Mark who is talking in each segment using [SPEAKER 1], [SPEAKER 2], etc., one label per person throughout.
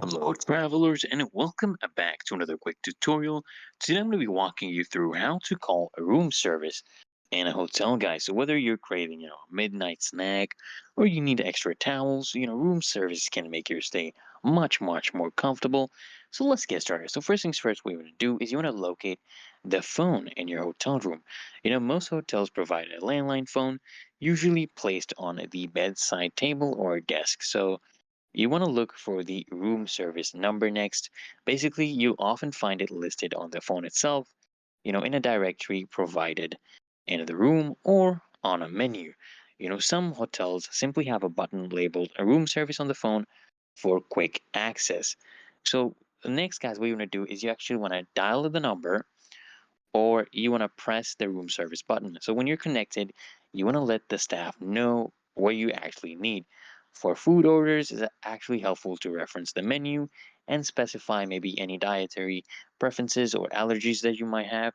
[SPEAKER 1] Hello travelers and welcome back to another quick tutorial. Today I'm going to be walking you through how to call a room service in a hotel, guys. So whether you're craving, a midnight snack or you need extra towels, room service can make your stay much more comfortable. So let's get started. So first things first, what you want to do is you want to locate the phone in your hotel room. Most hotels provide a landline phone, usually placed on the bedside table or desk. So you want to look for the room service number next. Basically, you often find it listed on the phone itself, in a directory provided in the room or on a menu. Some hotels simply have a button labeled a room service on the phone for quick access. So, next, guys, what you want to do is you actually want to dial the number or you want to press the room service button. So when you're connected, you want to let the staff know what you actually need. For food orders, it's actually helpful to reference the menu and specify maybe any dietary preferences or allergies that you might have.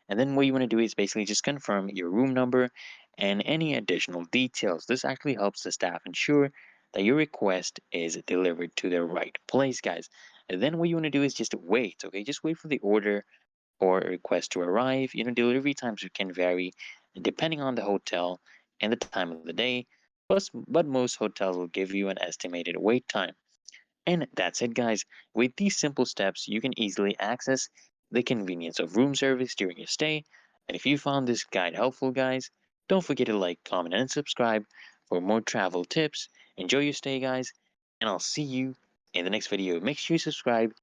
[SPEAKER 1] And then what you want to do is basically just confirm your room number and any additional details. This actually helps the staff ensure that your request is delivered to the right place, guys. And then what you want to do is just wait, okay? Just wait for the order or a request to arrive. Delivery times can vary depending on the hotel and the time of the day, but most hotels will give you an estimated wait time. And that's it, guys. With these simple steps, you can easily access the convenience of room service during your stay. And if you found this guide helpful, guys, don't forget to like, comment, and subscribe for more travel tips. Enjoy your stay, guys, and I'll see you in the next video. Make sure you subscribe